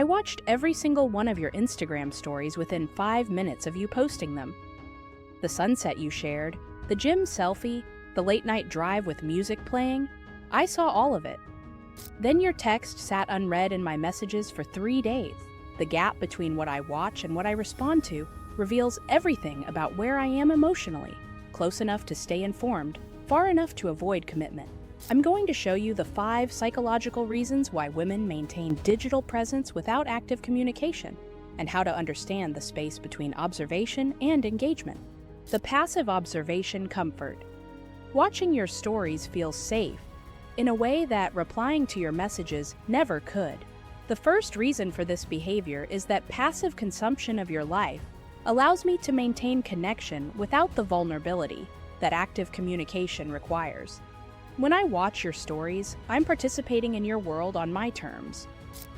watched every single one of your Instagram stories within 5 minutes of you posting them. The sunset you shared, the gym selfie, the late-night drive with music playing, I saw all of it. Then your text sat unread in my messages for 3 days. The gap between what I watch and what I respond to reveals everything about where I am emotionally, close enough to stay informed, far enough to avoid commitment. I'm going to show you the 5 psychological reasons why women maintain digital presence without active communication, and how to understand the space between observation and engagement. The passive observation comfort. Watching your stories feels safe, in a way that replying to your messages never could. The first reason for this behavior is that passive consumption of your life allows me to maintain connection without the vulnerability that active communication requires. When I watch your stories, I'm participating in your world on my terms.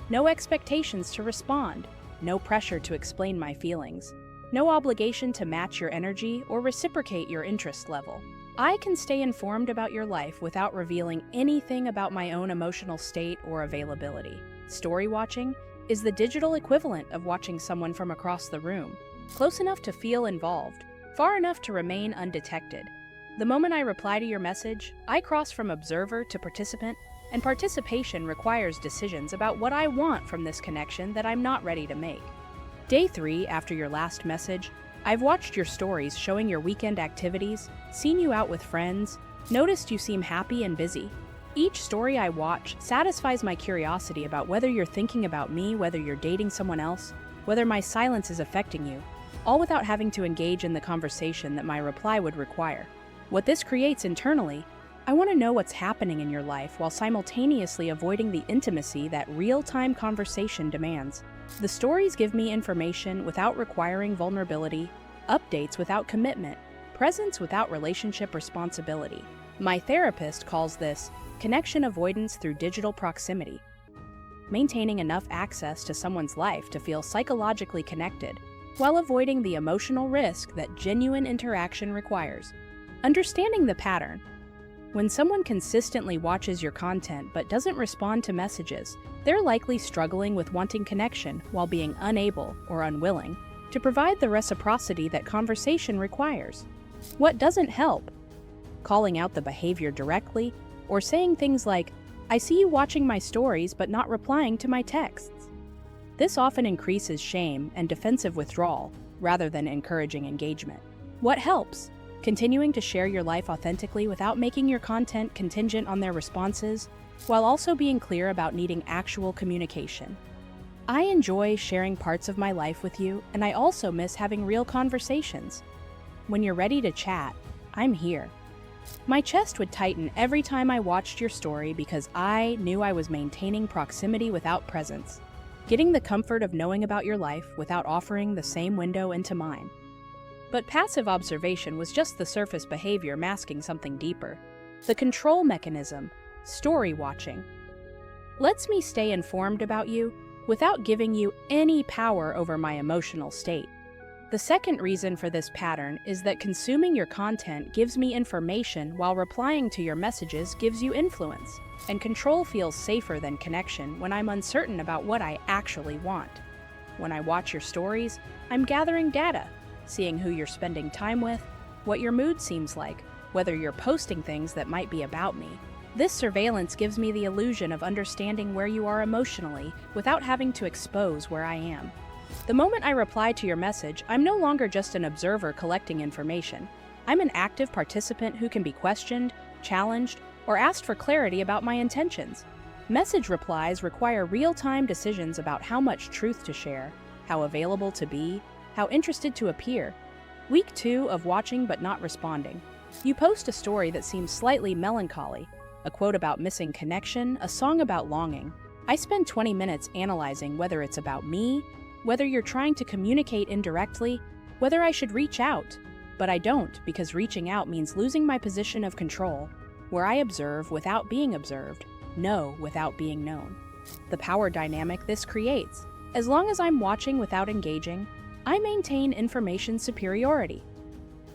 No expectations to respond, no pressure to explain my feelings, no obligation to match your energy or reciprocate your interest level. I can stay informed about your life without revealing anything about my own emotional state or availability. Story watching is the digital equivalent of watching someone from across the room, close enough to feel involved, far enough to remain undetected. The moment I reply to your message, I cross from observer to participant, and participation requires decisions about what I want from this connection that I'm not ready to make. Day 3 after your last message, I've watched your stories showing your weekend activities, seen you out with friends, noticed you seem happy and busy. Each story I watch satisfies my curiosity about whether you're thinking about me, whether you're dating someone else, whether my silence is affecting you, all without having to engage in the conversation that my reply would require. What this creates internally, I want to know what's happening in your life while simultaneously avoiding the intimacy that real-time conversation demands. The stories give me information without requiring vulnerability, updates without commitment, presence without relationship responsibility. My therapist calls this connection avoidance through digital proximity. Maintaining enough access to someone's life to feel psychologically connected, while avoiding the emotional risk that genuine interaction requires. Understanding the pattern. When someone consistently watches your content but doesn't respond to messages, they're likely struggling with wanting connection while being unable or unwilling to provide the reciprocity that conversation requires. What doesn't help? Calling out the behavior directly, or saying things like, "I see you watching my stories but not replying to my texts." This often increases shame and defensive withdrawal, rather than encouraging engagement. What helps? Continuing to share your life authentically without making your content contingent on their responses, while also being clear about needing actual communication. I enjoy sharing parts of my life with you, and I also miss having real conversations. When you're ready to chat, I'm here. My chest would tighten every time I watched your story because I knew I was maintaining proximity without presence, getting the comfort of knowing about your life without offering the same window into mine. But passive observation was just the surface behavior masking something deeper. The control mechanism, story watching, lets me stay informed about you without giving you any power over my emotional state. The second reason for this pattern is that consuming your content gives me information while replying to your messages gives you influence, and control feels safer than connection when I'm uncertain about what I actually want. When I watch your stories, I'm gathering data, seeing who you're spending time with, what your mood seems like, whether you're posting things that might be about me. This surveillance gives me the illusion of understanding where you are emotionally without having to expose where I am. The moment I reply to your message, I'm no longer just an observer collecting information. I'm an active participant who can be questioned, challenged, or asked for clarity about my intentions. Message replies require real-time decisions about how much truth to share, how available to be, how interested to appear. Week 2 of watching but not responding. You post a story that seems slightly melancholy, a quote about missing connection, a song about longing. I spend 20 minutes analyzing whether it's about me, whether you're trying to communicate indirectly, whether I should reach out. But I don't, because reaching out means losing my position of control, where I observe without being observed, know without being known. The power dynamic this creates. As long as I'm watching without engaging, I maintain information superiority.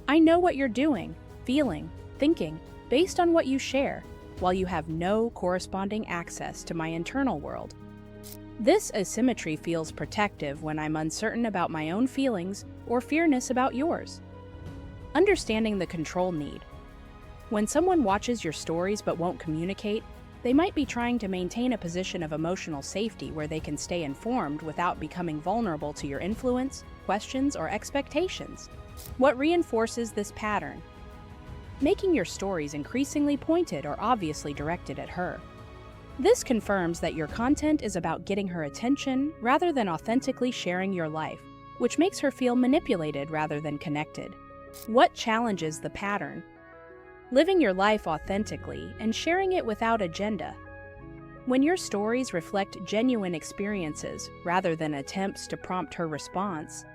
I know what you're doing, feeling, thinking, based on what you share, while you have no corresponding access to my internal world. This asymmetry feels protective when I'm uncertain about my own feelings or fearness about yours. Understanding the control need. When someone watches your stories but won't communicate, they might be trying to maintain a position of emotional safety where they can stay informed without becoming vulnerable to your influence, questions, or expectations. What reinforces this pattern? Making your stories increasingly pointed or obviously directed at her. This confirms that your content is about getting her attention rather than authentically sharing your life, which makes her feel manipulated rather than connected. What challenges the pattern? Living your life authentically and sharing it without agenda. When your stories reflect genuine experiences rather than attempts to prompt her response,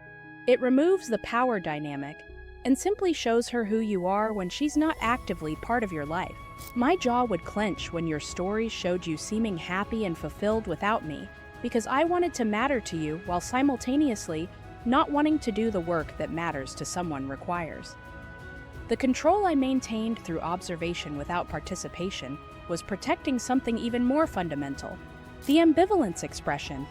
it removes the power dynamic and simply shows her who you are when she's not actively part of your life. My jaw would clench when your stories showed you seeming happy and fulfilled without me, because I wanted to matter to you while simultaneously not wanting to do the work that matters to someone requires. The control I maintained through observation without participation was protecting something even more fundamental: the ambivalence expression.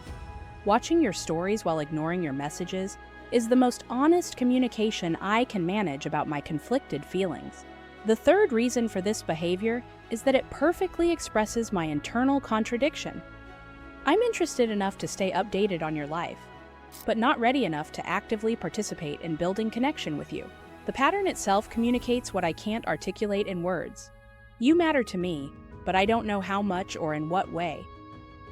Watching your stories while ignoring your messages is the most honest communication I can manage about my conflicted feelings. The third reason for this behavior is that it perfectly expresses my internal contradiction. I'm interested enough to stay updated on your life, but not ready enough to actively participate in building connection with you. The pattern itself communicates what I can't articulate in words. You matter to me, but I don't know how much or in what way.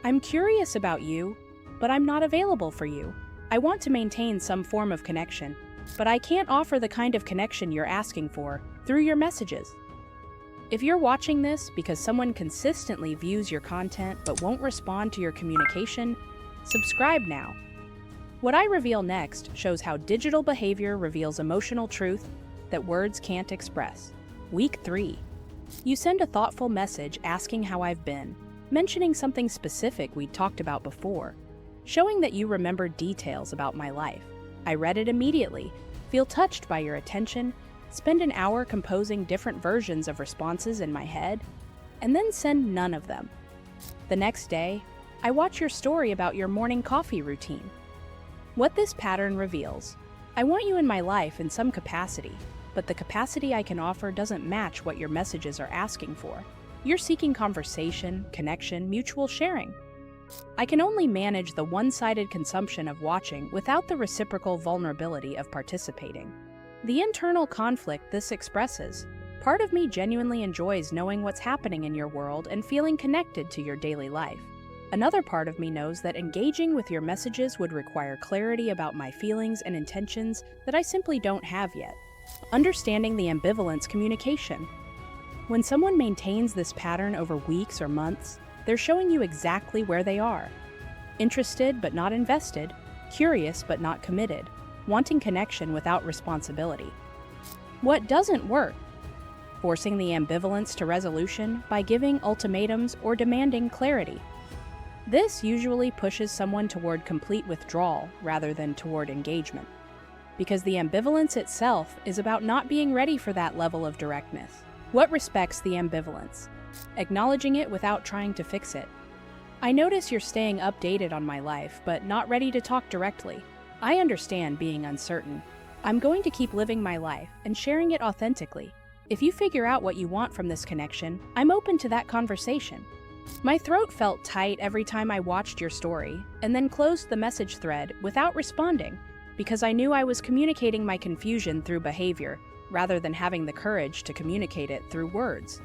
I'm curious about you, but I'm not available for you. I want to maintain some form of connection, but I can't offer the kind of connection you're asking for through your messages. If you're watching this because someone consistently views your content but won't respond to your communication, subscribe now. What I reveal next shows how digital behavior reveals emotional truth that words can't express. Week 3. You send a thoughtful message asking how I've been, mentioning something specific we'd talked about before, showing that you remembered details about my life. I read it immediately, feel touched by your attention, spend an hour composing different versions of responses in my head, and then send none of them. The next day, I watch your story about your morning coffee routine. What this pattern reveals: I want you in my life in some capacity, but the capacity I can offer doesn't match what your messages are asking for. You're seeking conversation, connection, mutual sharing. I can only manage the one-sided consumption of watching without the reciprocal vulnerability of participating. The internal conflict this expresses: part of me genuinely enjoys knowing what's happening in your world and feeling connected to your daily life. Another part of me knows that engaging with your messages would require clarity about my feelings and intentions that I simply don't have yet. Understanding the ambivalence communication. When someone maintains this pattern over weeks or months, they're showing you exactly where they are: interested but not invested, curious but not committed, wanting connection without responsibility. What doesn't work? Forcing the ambivalence to resolution by giving ultimatums or demanding clarity. This usually pushes someone toward complete withdrawal rather than toward engagement, because the ambivalence itself is about not being ready for that level of directness. What respects the ambivalence? Acknowledging it without trying to fix it. I notice you're staying updated on my life, but not ready to talk directly. I understand being uncertain. I'm going to keep living my life and sharing it authentically. If you figure out what you want from this connection, I'm open to that conversation. My throat felt tight every time I watched your story, and then closed the message thread without responding, because I knew I was communicating my confusion through behavior, rather than having the courage to communicate it through words.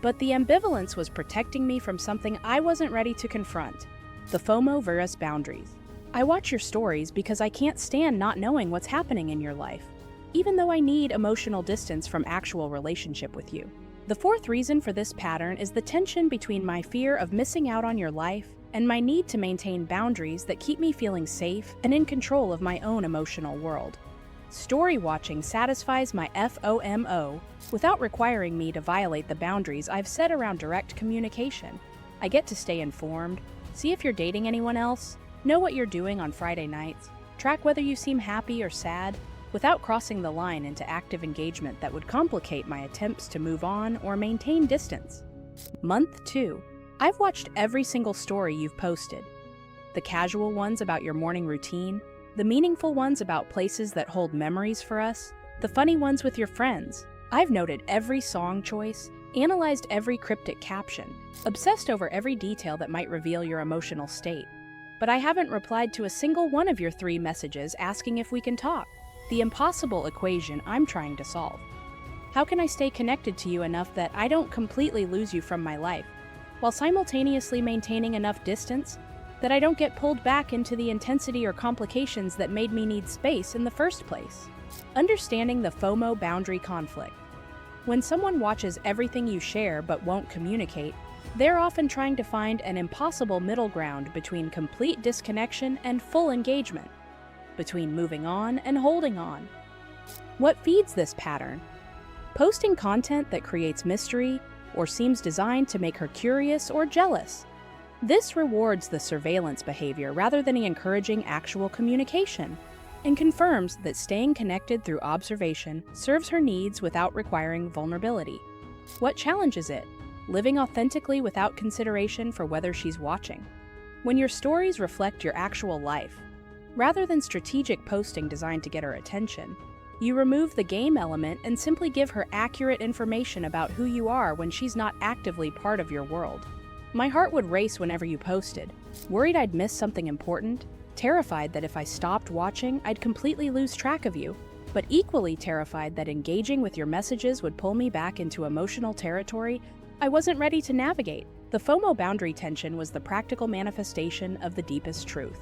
But the ambivalence was protecting me from something I wasn't ready to confront: the FOMO versus boundaries. I watch your stories because I can't stand not knowing what's happening in your life, even though I need emotional distance from actual relationship with you. The fourth reason for this pattern is the tension between my fear of missing out on your life and my need to maintain boundaries that keep me feeling safe and in control of my own emotional world. Story watching satisfies my FOMO without requiring me to violate the boundaries I've set around direct communication. I get to stay informed, see if you're dating anyone else, know what you're doing on Friday nights, track whether you seem happy or sad, without crossing the line into active engagement that would complicate my attempts to move on or maintain distance. Month 2. I've watched every single story you've posted. The casual ones about your morning routine, the meaningful ones about places that hold memories for us, the funny ones with your friends. I've noted every song choice, analyzed every cryptic caption, obsessed over every detail that might reveal your emotional state. But I haven't replied to a single one of your 3 messages asking if we can talk. The impossible equation I'm trying to solve. How can I stay connected to you enough that I don't completely lose you from my life, while simultaneously maintaining enough distance that I don't get pulled back into the intensity or complications that made me need space in the first place? Understanding the FOMO boundary conflict. When someone watches everything you share but won't communicate, they're often trying to find an impossible middle ground between complete disconnection and full engagement, between moving on and holding on. What feeds this pattern? Posting content that creates mystery or seems designed to make her curious or jealous. This rewards the surveillance behavior rather than encouraging actual communication, and confirms that staying connected through observation serves her needs without requiring vulnerability. What challenges it? Living authentically without consideration for whether she's watching. When your stories reflect your actual life, rather than strategic posting designed to get her attention, you remove the game element and simply give her accurate information about who you are when she's not actively part of your world. My heart would race whenever you posted, worried I'd miss something important, terrified that if I stopped watching, I'd completely lose track of you, but equally terrified that engaging with your messages would pull me back into emotional territory I wasn't ready to navigate. The FOMO boundary tension was the practical manifestation of the deepest truth.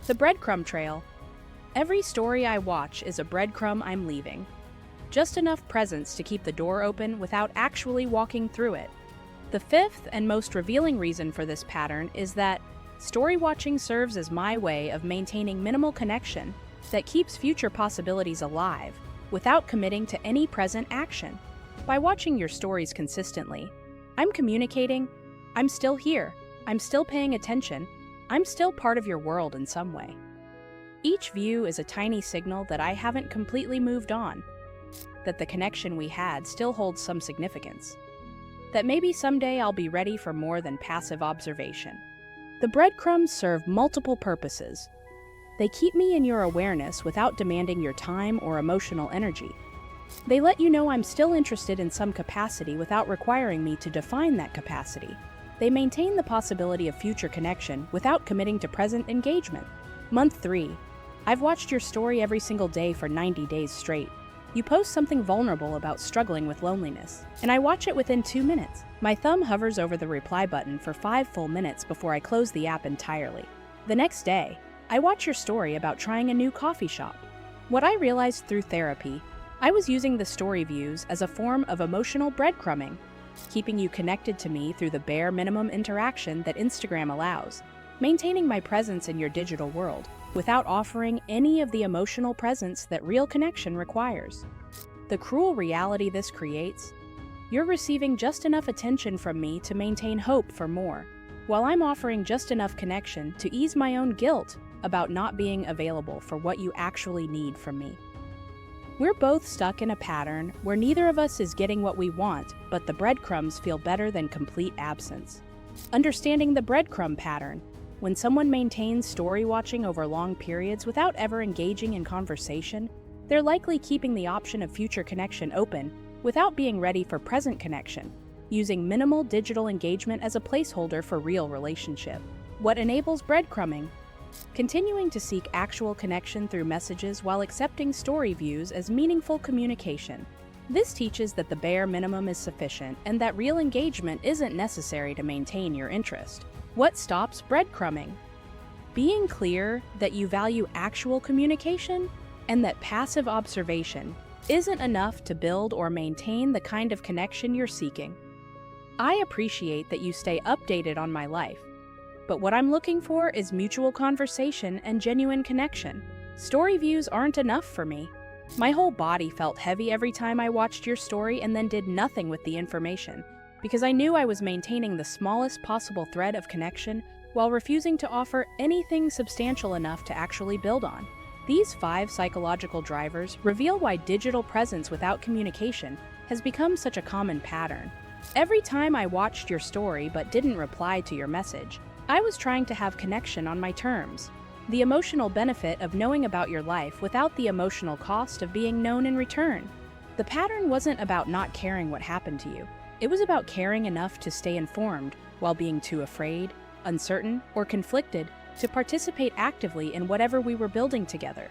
The breadcrumb trail. Every story I watch is a breadcrumb I'm leaving. Just enough presence to keep the door open without actually walking through it. The 5th and most revealing reason for this pattern is that story watching serves as my way of maintaining minimal connection that keeps future possibilities alive without committing to any present action. By watching your stories consistently, I'm communicating, I'm still here, I'm still paying attention, I'm still part of your world in some way. Each view is a tiny signal that I haven't completely moved on, that the connection we had still holds some significance, that maybe someday I'll be ready for more than passive observation. The breadcrumbs serve multiple purposes. They keep me in your awareness without demanding your time or emotional energy. They let you know I'm still interested in some capacity without requiring me to define that capacity. They maintain the possibility of future connection without committing to present engagement. Month 3. I've watched your story every single day for 90 days straight. You post something vulnerable about struggling with loneliness, and I watch it within 2 minutes. My thumb hovers over the reply button for 5 full minutes before I close the app entirely. The next day, I watch your story about trying a new coffee shop. What I realized through therapy, I was using the story views as a form of emotional breadcrumbing, keeping you connected to me through the bare minimum interaction that Instagram allows, maintaining my presence in your digital world without offering any of the emotional presence that real connection requires. The cruel reality this creates: you're receiving just enough attention from me to maintain hope for more, while I'm offering just enough connection to ease my own guilt about not being available for what you actually need from me. We're both stuck in a pattern where neither of us is getting what we want, but the breadcrumbs feel better than complete absence. Understanding the breadcrumb pattern: when someone maintains story watching over long periods without ever engaging in conversation, they're likely keeping the option of future connection open without being ready for present connection, using minimal digital engagement as a placeholder for real relationship. What enables breadcrumbing? Continuing to seek actual connection through messages while accepting story views as meaningful communication. This teaches that the bare minimum is sufficient and that real engagement isn't necessary to maintain your interest. What stops breadcrumbing? Being clear that you value actual communication and that passive observation isn't enough to build or maintain the kind of connection you're seeking. I appreciate that you stay updated on my life, but what I'm looking for is mutual conversation and genuine connection. Story views aren't enough for me. My whole body felt heavy every time I watched your story and then did nothing with the information, because I knew I was maintaining the smallest possible thread of connection while refusing to offer anything substantial enough to actually build on. These 5 psychological drivers reveal why digital presence without communication has become such a common pattern. Every time I watched your story but didn't reply to your message, I was trying to have connection on my terms. The emotional benefit of knowing about your life without the emotional cost of being known in return. The pattern wasn't about not caring what happened to you. It was about caring enough to stay informed while being too afraid, uncertain, or conflicted to participate actively in whatever we were building together.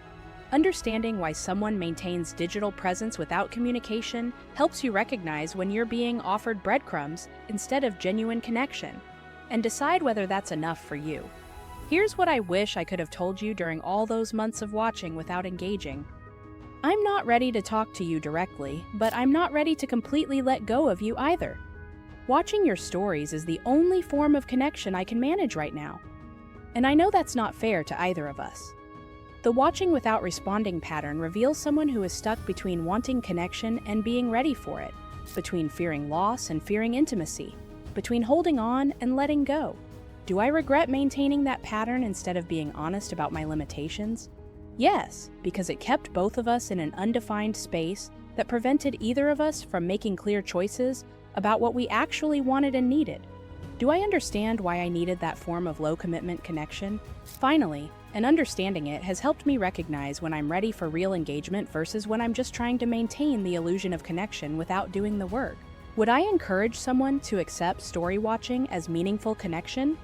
Understanding why someone maintains digital presence without communication helps you recognize when you're being offered breadcrumbs instead of genuine connection, and decide whether that's enough for you. Here's what I wish I could have told you during all those months of watching without engaging. I'm not ready to talk to you directly, but I'm not ready to completely let go of you either. Watching your stories is the only form of connection I can manage right now. And I know that's not fair to either of us. The watching without responding pattern reveals someone who is stuck between wanting connection and being ready for it, between fearing loss and fearing intimacy, between holding on and letting go. Do I regret maintaining that pattern instead of being honest about my limitations? Yes, because it kept both of us in an undefined space that prevented either of us from making clear choices about what we actually wanted and needed. Do I understand why I needed that form of low-commitment connection? Finally, and understanding it has helped me recognize when I'm ready for real engagement versus when I'm just trying to maintain the illusion of connection without doing the work. Would I encourage someone to accept story watching as meaningful connection?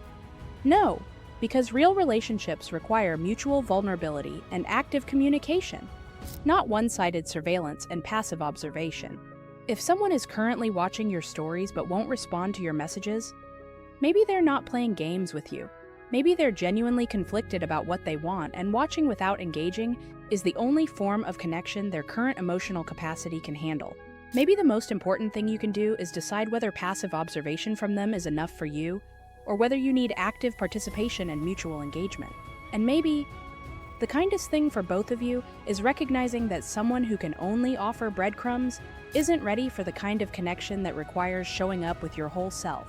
No, because real relationships require mutual vulnerability and active communication, not one-sided surveillance and passive observation. If someone is currently watching your stories but won't respond to your messages, maybe they're not playing games with you. Maybe they're genuinely conflicted about what they want, and watching without engaging is the only form of connection their current emotional capacity can handle. Maybe the most important thing you can do is decide whether passive observation from them is enough for you, or whether you need active participation and mutual engagement. And maybe the kindest thing for both of you is recognizing that someone who can only offer breadcrumbs isn't ready for the kind of connection that requires showing up with your whole self.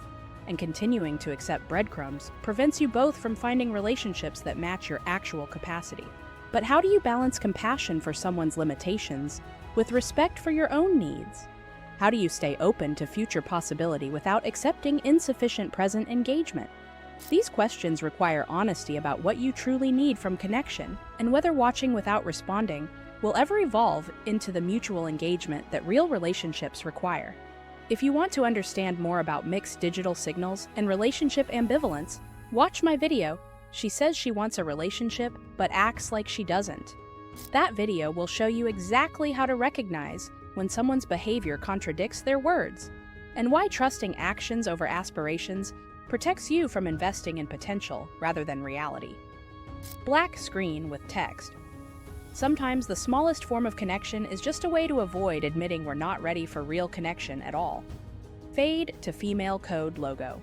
And continuing to accept breadcrumbs prevents you both from finding relationships that match your actual capacity. But how do you balance compassion for someone's limitations with respect for your own needs? How do you stay open to future possibility without accepting insufficient present engagement? These questions require honesty about what you truly need from connection and whether watching without responding will ever evolve into the mutual engagement that real relationships require. If you want to understand more about mixed digital signals and relationship ambivalence, watch my video, She Says She Wants a Relationship but Acts Like She Doesn't. That video will show you exactly how to recognize when someone's behavior contradicts their words, and why trusting actions over aspirations protects you from investing in potential rather than reality. Black screen with text. Sometimes the smallest form of connection is just a way to avoid admitting we're not ready for real connection at all. Fade to female code logo.